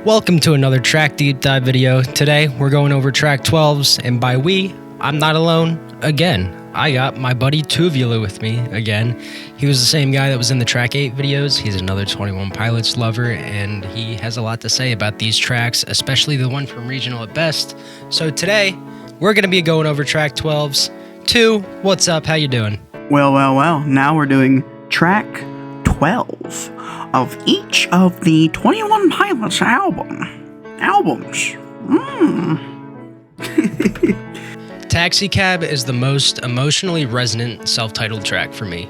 Welcome to another track deep dive video. Today we're going over track 12s, and by we, I'm not alone again. I got my buddy TWOVULA with me again. He was the same guy that was in the track 8 videos. He's another 21 Pilots lover, and he has a lot to say about these tracks, especially the one from Regional at Best. So today we're going to be going over track 12s. Two, what's up? How you doing? Well. Now we're doing track 12 of each of the 21 Pilots albums. Taxi Cab is the most emotionally resonant self-titled track for me.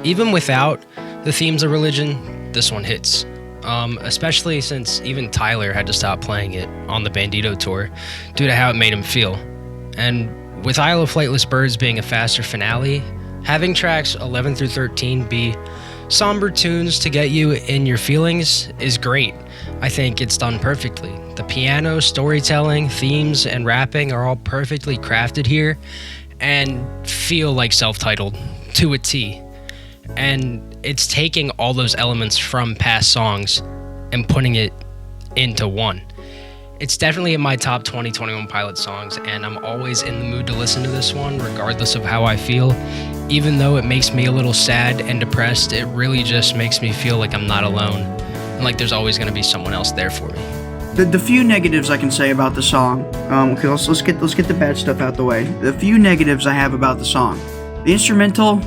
Even without the themes of religion, this one hits. Especially since even Tyler had to stop playing it on the Bandito tour due to how it made him feel. And with Isle of Flightless Birds being a faster finale, having tracks 11 through 13 be somber tunes to get you in your feelings is great. I think it's done perfectly. The piano, storytelling, themes, and rapping are all perfectly crafted here and feel like self-titled to a T. And it's taking all those elements from past songs and putting it into one. It's definitely in my top 20 21 Pilots songs, and I'm always in the mood to listen to this one regardless of how I feel. Even though it makes me a little sad and depressed, it really just makes me feel like I'm not alone and like there's always going to be someone else there for me. The few negatives I can say about the song, okay, let's get the bad stuff out the way. The few negatives I have about the song. The instrumental,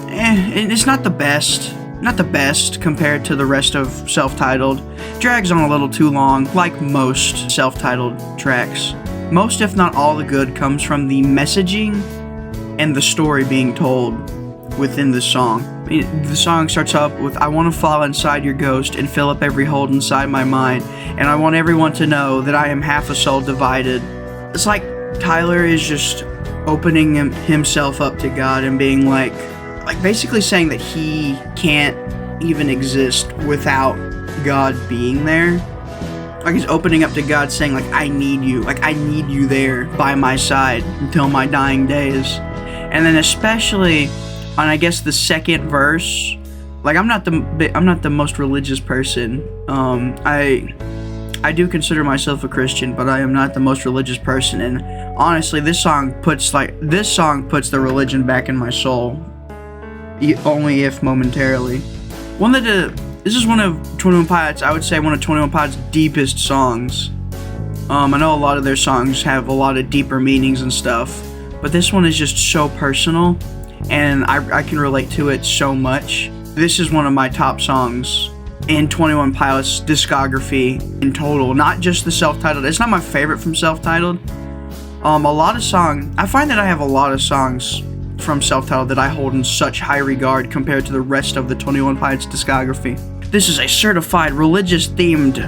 it's not the best. Not the best compared to the rest of self-titled. Drags on a little too long, like most self-titled tracks. Most, if not all, the good comes from the messaging and the story being told within the song. I mean, the song starts up with, "I want to fall inside your ghost and fill up every hole inside my mind, and I want everyone to know that I am half a soul divided." It's like Tyler is just opening himself up to God and being like basically saying that he can't even exist without God being there. Like he's opening up to God saying I need you there by my side until my dying days. And then especially on, I guess, the second verse, I'm not the most religious person. I do consider myself a Christian, but I am not the most religious person. And honestly, this song puts the religion back in my soul. Only if momentarily. This is one of 21 Pilots, I would say one of 21 Pilots' deepest songs. I know a lot of their songs have a lot of deeper meanings and stuff, but this one is just so personal, and I can relate to it so much. This is one of my top songs in 21 Pilots' discography in total, not just the self-titled. It's not my favorite from self-titled. I find that I have a lot of songs from self-titled that I hold in such high regard compared to the rest of the 21 Pilots discography. This is a certified religious-themed,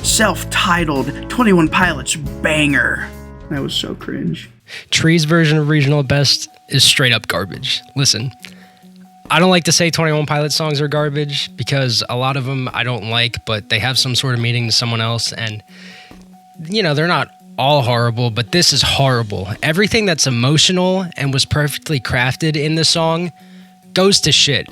self-titled 21 Pilots banger. That was so cringe. Tree's version of Regional at Best is straight up garbage. Listen, I don't like to say 21 Pilots songs are garbage because a lot of them I don't like, but they have some sort of meaning to someone else, and they're not all horrible, but this is horrible. Everything that's emotional and was perfectly crafted in the song goes to shit.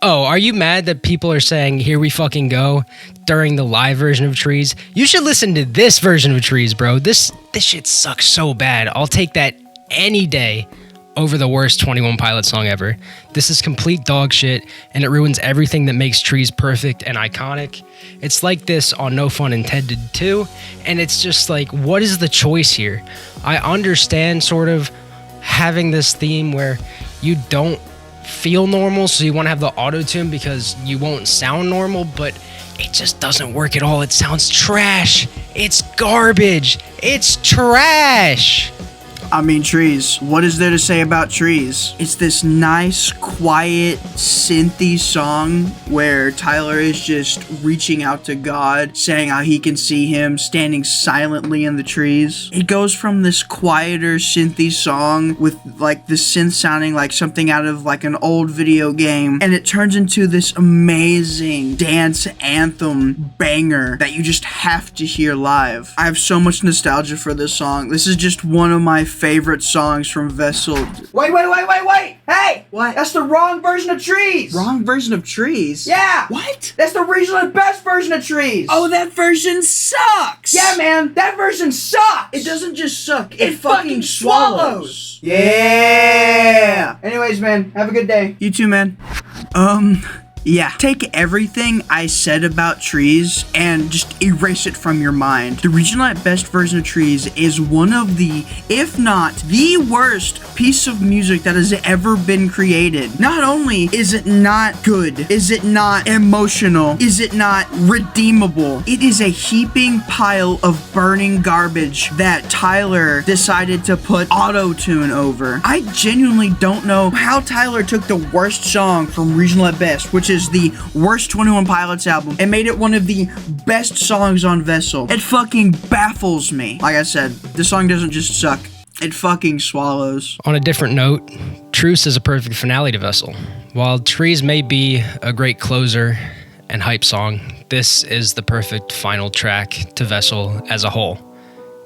Oh, are you mad that people are saying "Here we fucking go" during the live version of Trees? You should listen to this version of Trees, bro. This shit sucks so bad. I'll take that any day over the worst 21 Pilots song ever. This is complete dog shit, and it ruins everything that makes Trees perfect and iconic. It's like this on No Fun Intended too, and it's just what is the choice here? I understand sort of having this theme where you don't feel normal, so you want to have the auto-tune because you won't sound normal, but it just doesn't work at all. It sounds trash. It's garbage. It's trash. I mean, Trees. What is there to say about Trees? It's this nice, quiet, synthy song where Tyler is just reaching out to God, saying how he can see him standing silently in the trees. It goes from this quieter, synthy song with the synth sounding like something out of an old video game, and it turns into this amazing dance anthem banger that you just have to hear live. I have so much nostalgia for this song. This is just one of my favorite songs from Vessel. Wait! Hey! What? That's the wrong version of Trees! Wrong version of Trees? Yeah! What? That's the regionally best version of Trees! Oh, that version sucks! Yeah, man, that version sucks! It doesn't just suck, It fucking swallows! Yeah! Anyways, man, have a good day. You too, man. Yeah. Take everything I said about Trees and just erase it from your mind. The regional at best version of Trees is one of the, if not the worst piece of music that has ever been created. Not only is it not good, is it not emotional, is it not redeemable, it is a heaping pile of burning garbage that Tyler decided to put auto-tune over. I genuinely don't know how Tyler took the worst song from Regional at Best, which is the worst 21 Pilots album, and made it one of the best songs on Vessel. It fucking baffles me. Like I said, this song doesn't just suck. It fucking swallows. On a different note, Truce is a perfect finale to Vessel. While Trees may be a great closer and hype song, this is the perfect final track to Vessel as a whole.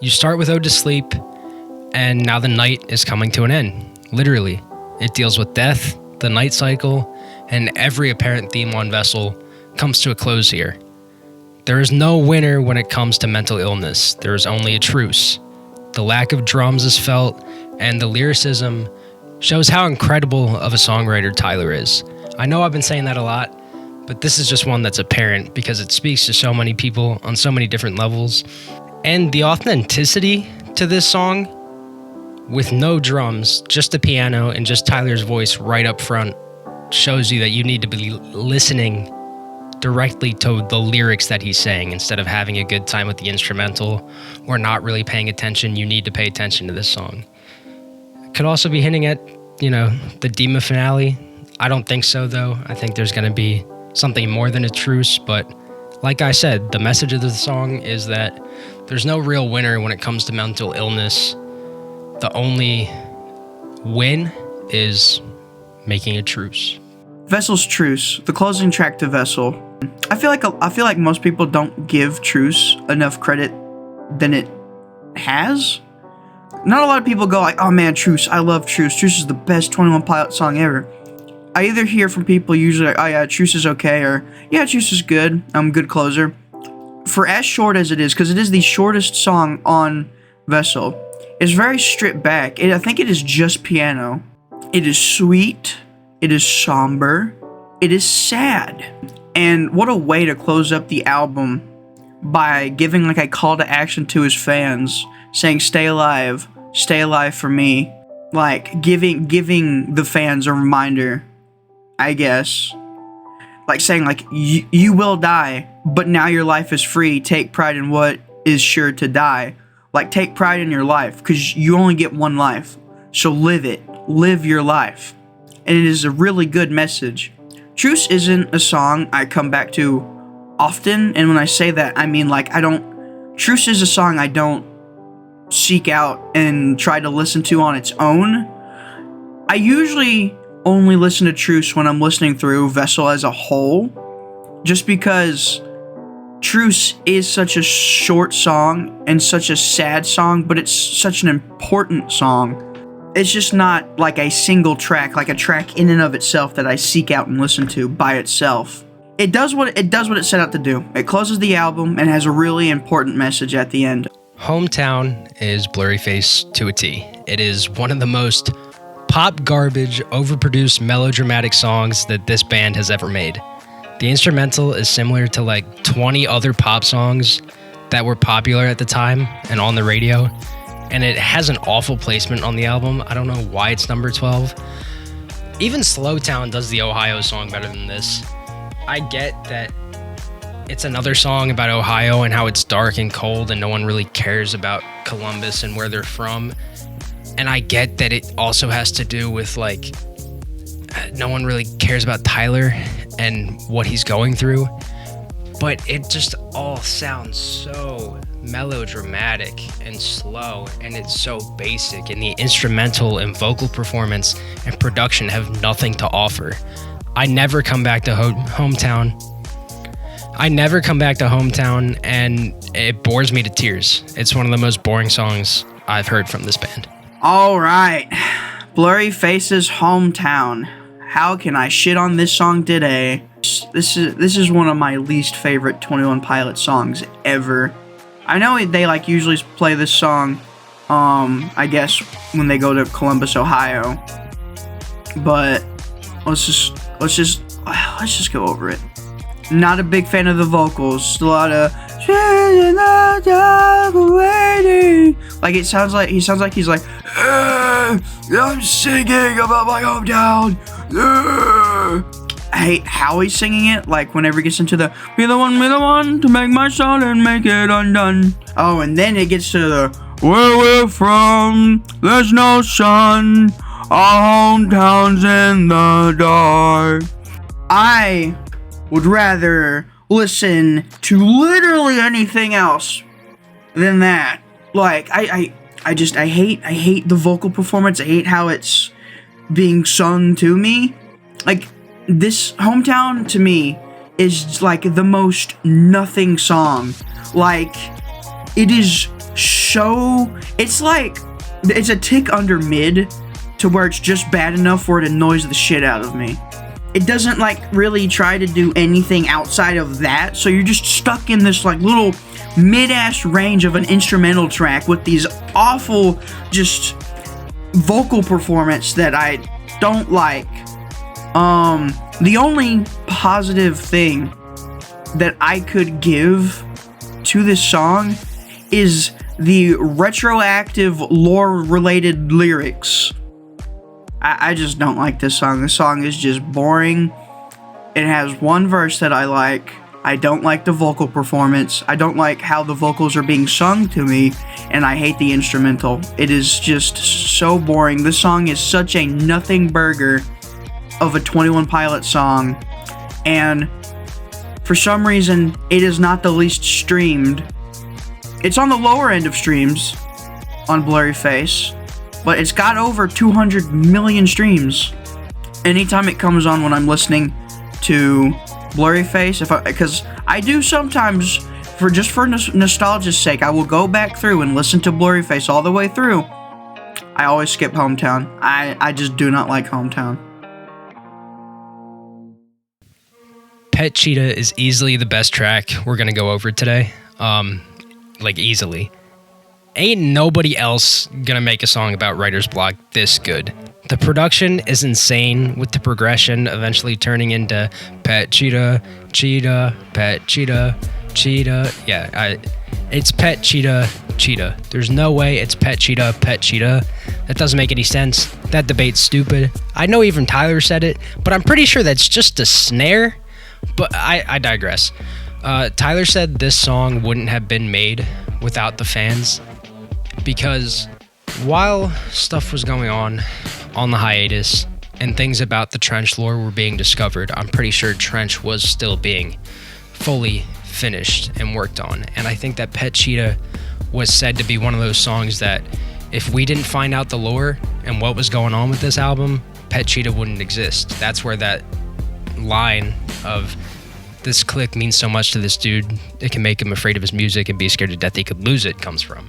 You start with Ode to Sleep, and now the night is coming to an end. Literally. It deals with death, the night cycle, and every apparent theme on Vessel comes to a close here. There is no winner when it comes to mental illness. There is only a truce. The lack of drums is felt, and the lyricism shows how incredible of a songwriter Tyler is. I know I've been saying that a lot, but this is just one that's apparent because it speaks to so many people on so many different levels. And the authenticity to this song, with no drums, just the piano and just Tyler's voice right up front, shows you that you need to be listening directly to the lyrics that he's saying instead of having a good time with the instrumental or not really paying attention. You need to pay attention to this song. Could also be hinting at, the Dima finale. I don't think so, though. I think there's going to be something more than a truce, but like I said, the message of the song is that there's no real winner when it comes to mental illness. The only win is making a truce. Vessel's Truce, the closing track to Vessel. I feel like most people don't give Truce enough credit than it has. Not a lot of people go like, "Oh man, Truce, I love Truce. Truce is the best 21 Pilot song ever." I either hear from people usually like, "Oh yeah, Truce is okay," or "Yeah, Truce is good. Good closer." For as short as it is, because it is the shortest song on Vessel, it's very stripped back. I think it is just piano. It is sweet. It is somber. It is sad. And what a way to close up the album by giving like a call to action to his fans, saying stay alive for me. Like giving the fans a reminder, I guess. Like saying like you will die, but now your life is free. Take pride in what is sure to die. Like take pride in your life because you only get one life. So live it. Live your life. And it is a really good message. Truce isn't a song I come back to often, and when I say that, I mean like Truce is a song I don't seek out and try to listen to on its own. I usually only listen to Truce when I'm listening through Vessel as a whole, just because Truce is such a short song and such a sad song, but it's such an important song. It's just not like a single track, like a track in and of itself that I seek out and listen to by itself. It does what it set out to do. It closes the album and has a really important message at the end. Hometown is Blurryface to a T. It is one of the most pop garbage, overproduced, melodramatic songs that this band has ever made. The instrumental is similar to like 20 other pop songs that were popular at the time and on the radio. And it has an awful placement on the album. I don't know why it's number 12. Even Slowtown does the Ohio song better than this. I get that it's another song about Ohio and how it's dark and cold and no one really cares about Columbus and where they're from. And I get that it also has to do with like, no one really cares about Tyler and what he's going through. But it just all sounds so melodramatic and slow, and it's so basic, and the instrumental and vocal performance and production have nothing to offer. I never come back to Hometown. And it bores me to tears. It's one of the most boring songs I've heard from this band. All right, Blurryface's Hometown. How can I shit on this song today? This is one of my least favorite 21 Pilots songs ever. I know they like usually play this song, I guess when they go to Columbus, Ohio. But let's just go over it. Not a big fan of the vocals. Just a lot of like he sounds like he's like I'm singing about my hometown. I hate how he's singing it. Like whenever he gets into the be the one to make my sound and make it undone. Oh, and then it gets to the where we're from, there's no sun, our hometown's in the dark. I would rather listen to literally anything else than that. Like I hate the vocal performance. I hate how it's being sung to me. Like this Hometown to me is like the most nothing song. Like it is so, it's like it's a tick under mid to where it's just bad enough where it annoys the shit out of me. It doesn't like really try to do anything outside of that, so you're just stuck in this like little mid-ass range of an instrumental track with these awful just vocal performance that I don't like. The only positive thing that I could give to this song is the retroactive lore-related lyrics. I just don't like this song. This song is just boring. It has one verse that I like. I don't like the vocal performance. I don't like how the vocals are being sung to me. And I hate the instrumental. It is just so boring. This song is such a nothing burger of a 21 Pilots song. And for some reason, it is not the least streamed. It's on the lower end of streams on Blurryface. But it's got over 200 million streams. Anytime it comes on when I'm listening to Blurryface, because I do sometimes, for nostalgia's sake, I will go back through and listen to Blurryface all the way through. I always skip Hometown. I just do not like Hometown. Pet Cheetah is easily the best track we're gonna go over today. Like easily. Ain't nobody else gonna make a song about writer's block this good. The production is insane, with the progression eventually turning into Pet Cheetah, Cheetah, Pet Cheetah, Cheetah. Yeah, it's Pet Cheetah, Cheetah. There's no way it's Pet Cheetah, Pet Cheetah. That doesn't make any sense. That debate's stupid. I know even Tyler said it, but I'm pretty sure that's just a snare. But I digress. Tyler said this song wouldn't have been made without the fans. Because while stuff was going on the hiatus and things about the Trench lore were being discovered, I'm pretty sure Trench was still being fully finished and worked on. And I think that Pet Cheetah was said to be one of those songs that if we didn't find out the lore and what was going on with this album, Pet Cheetah wouldn't exist. That's where that line of this click means so much to this dude, it can make him afraid of his music and be scared to death he could lose it comes from.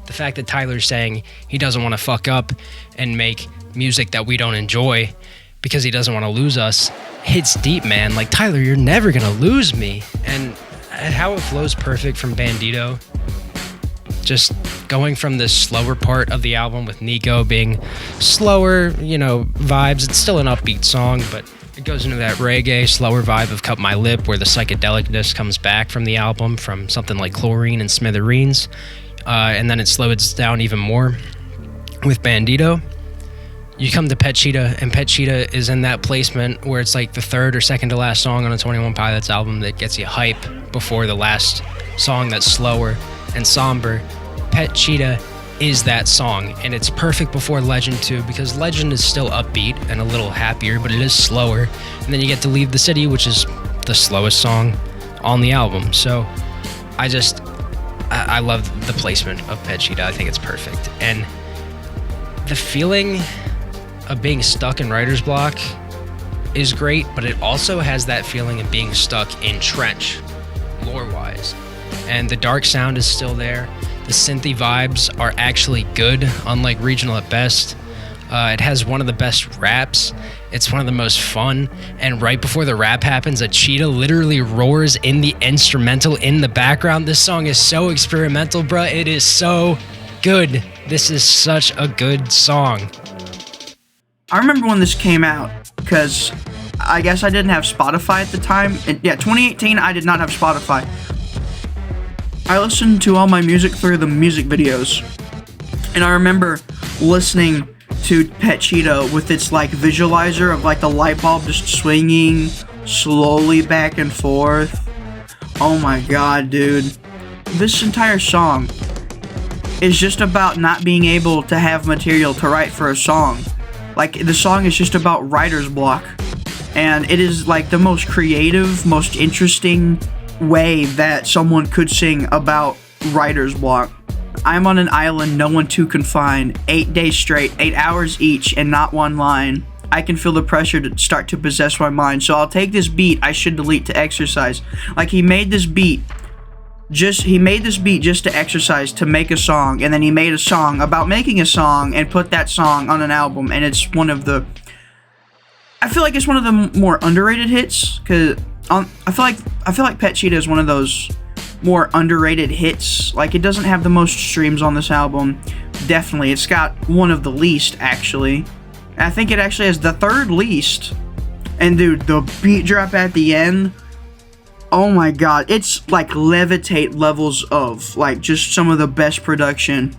The fact that Tyler's saying he doesn't want to fuck up and make music that we don't enjoy because he doesn't want to lose us hits deep, man. Like, Tyler, you're never going to lose me. And how it flows perfect from Bandito. Just going from this slower part of the album with Nico being slower, vibes. It's still an upbeat song, but it goes into that reggae, slower vibe of Cut My Lip, where the psychedelicness comes back from the album from something like Chlorine and Smithereens. And then it slows down even more with Bandito. You come to Pet Cheetah, and Pet Cheetah is in that placement where it's like the third or second to last song on a 21 Pilots album that gets you hype before the last song that's slower and somber. Pet Cheetah is that song, and it's perfect before Legend 2 because Legend is still upbeat and a little happier, but it is slower. And then you get to Leave the City, which is the slowest song on the album. So I love the placement of Pet Cheetah. I think it's perfect. And the feeling of being stuck in writer's block is great, but it also has that feeling of being stuck in Trench, lore-wise. And the dark sound is still there. The The synthy vibes are actually good, unlike Regional at best. It has one of the best raps. It's one of the most fun. And right before the rap happens, a cheetah literally roars in the instrumental in the background. This song is so experimental, bruh. It is so good. This is such a good song. I remember when this came out, because I guess I didn't have Spotify at the time. And yeah, 2018, I did not have Spotify. I listened to all my music through the music videos. And I remember listening to Pet Cheetah with its like visualizer of like the light bulb just swinging slowly back and forth. Oh my god, dude. This entire song is just about not being able to have material to write for a song. Like, the song is just about writer's block. And it is like the most creative, most interesting way that someone could sing about writer's block. I'm on an island no one to confine, 8 days straight, 8 hours each, and not one line. I can feel the pressure to start to possess my mind, so I'll take this beat I should delete to exercise. Like, he made this beat just to exercise, to make a song, and then he made a song about making a song and put that song on an album, and it's one of the... I feel like it's one of the more underrated hits, because I feel like Pet Cheetah is one of those more underrated hits. Like, it doesn't have the most streams on this album. Definitely, it's got one of the least, actually. I think it actually has the third least. And dude, the beat drop at the end, oh my god, it's like levitate levels of like just some of the best production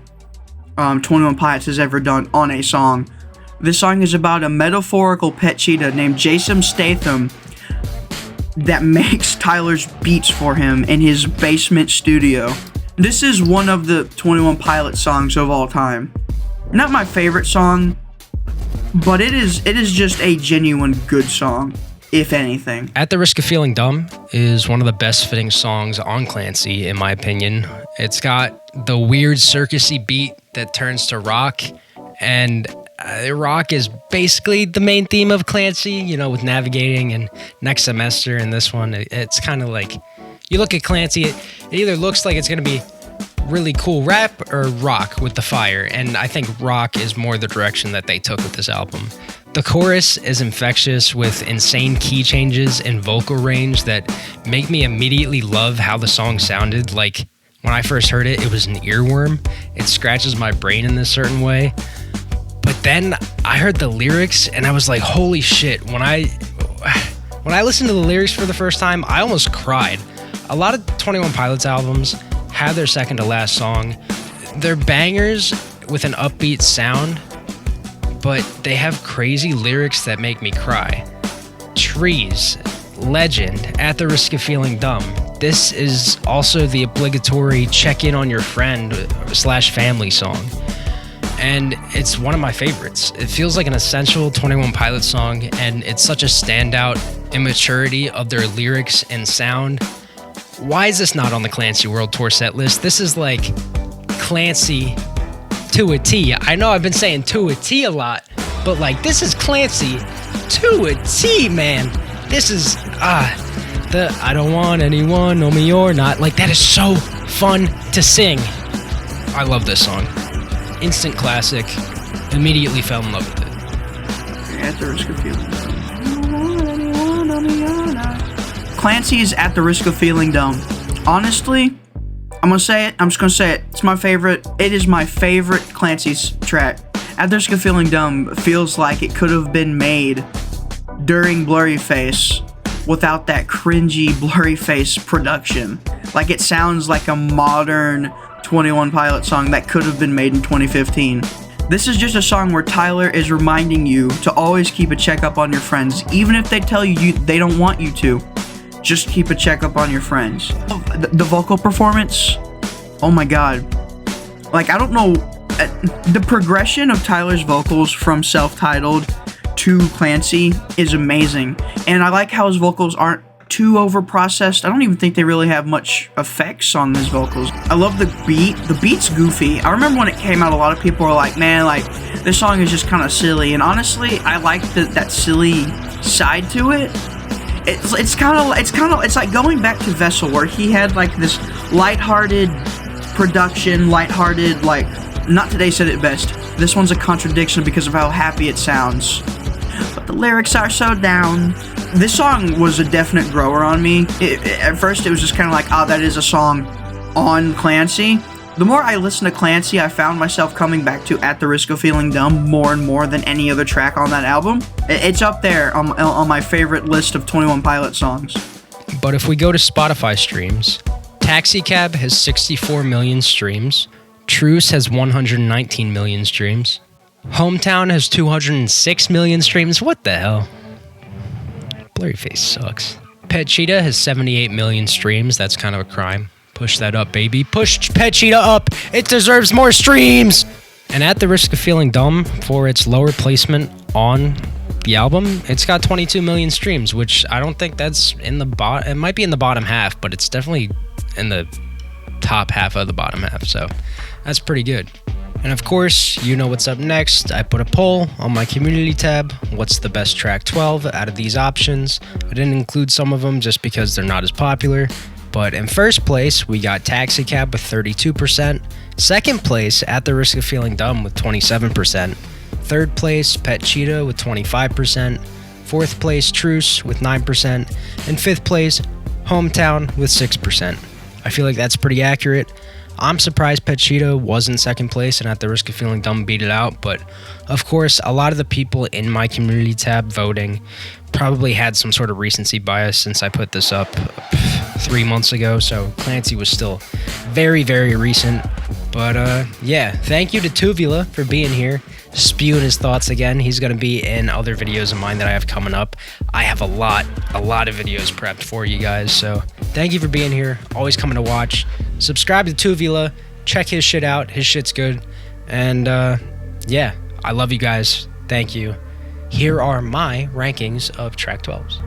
21 Pilots has ever done on a song. This song is about a metaphorical pet cheetah named Jason Statham that makes Tyler's beats for him in his basement studio. This is one of the 21 Pilots songs of all time. Not my favorite song, but it is just a genuine good song, if anything. At the Risk of Feeling Dumb is one of the best fitting songs on Clancy, in my opinion. It's got the weird circusy beat that turns to rock, and rock is basically the main theme of Clancy, you know, with Navigating and Next Semester and this one. It's kind of like, you look at Clancy, it either looks like it's going to be really cool rap or rock with the fire, and I think rock is more the direction that they took with this album. The chorus is infectious with insane key changes and vocal range that make me immediately love how the song sounded. Like, when I first heard it, it was an earworm. It scratches my brain in this certain way. But then I heard the lyrics and I was like, holy shit. When I listened to the lyrics for the first time, I almost cried. A lot of 21 Pilots albums have their second to last song. They're bangers with an upbeat sound, but they have crazy lyrics that make me cry. Trees, legend, At the Risk of Feeling Dumb. This is also the obligatory check in on your friend / family song. And it's one of my favorites. It feels like an essential 21 Pilots song, and it's such a standout immaturity of their lyrics and sound. Why is this not on the Clancy World Tour set list? This is like Clancy to a T. I know I've been saying to a T a lot, but like, this is Clancy to a T, man. This is the I don't want anyone, know me or not. Like, that is so fun to sing. I love this song. Instant classic. Immediately fell in love with it. At the Risk of Feeling Dumb. Clancy is At the Risk of Feeling Dumb. Honestly, I'm gonna say it. I'm just gonna say it. It's my favorite. It is my favorite Clancy's track. At the Risk of Feeling Dumb feels like it could have been made during Blurryface without that cringy Blurryface production. Like, it sounds like a modern 21 Pilots song that could have been made in 2015. This is just a song where Tyler is reminding you to always keep a checkup on your friends, even if they tell you they don't want you to. Just keep a checkup on your friends. The vocal performance, oh my god. Like, I don't know, the progression of Tyler's vocals from Self-Titled to Clancy is amazing. And I like how his vocals aren't too over-processed. I don't even think they really have much effects on his vocals. I love the beat. The beat's goofy. I remember when it came out, a lot of people were like, man, like, this song is just kind of silly. And honestly, I like that silly side to it. It's like going back to Vessel, where he had like this lighthearted production, lighthearted, like, Not Today said it best. This one's a contradiction because of how happy it sounds. But the lyrics are so down. This song was a definite grower on me. At first, it was just kind of like, oh, that is a song on Clancy. The more I listened to Clancy, I found myself coming back to At the Risk of Feeling Dumb more and more than any other track on that album. It's up there on my favorite list of 21 Pilot songs. But if we go to Spotify streams, Taxi Cab has 64 million streams. Truce has 119 million streams. Hometown has 206 million streams. What the hell? Blurryface sucks. Pet Cheetah has 78 million streams. That's kind of a crime. Push that up, baby. Push Pet Cheetah up. It deserves more streams. And At the Risk of Feeling Dumb, for its lower placement on the album, it's got 22 million streams, which I don't think that's in the bottom. It might be in the bottom half, but it's definitely in the top half of the bottom half. So that's pretty good. And of course, you know what's up next. I put a poll on my community tab. What's the best track 12 out of these options? I didn't include some of them just because they're not as popular. But in first place, we got Taxi Cab with 32%. Second place, At the Risk of Feeling Dumb with 27%. Third place, Pet Cheetah with 25%. Fourth place, Truce with 9%. And fifth place, Hometown with 6%. I feel like that's pretty accurate. I'm surprised Pet Cheetah was in second place and At the Risk of Feeling Dumb beat it out, but of course, a lot of the people in my community tab voting probably had some sort of recency bias since I put this up 3 months ago, so Clancy was still very, very recent. But yeah, thank you to TWOVULA for being here, spewing his thoughts again. He's going to be in other videos of mine that I have coming up. I have a lot of videos prepped for you guys, so thank you for being here, always coming to watch. Subscribe to TWOVULA, check his shit out, his shit's good. And yeah, I love you guys, thank you. Here are my rankings of track 12s.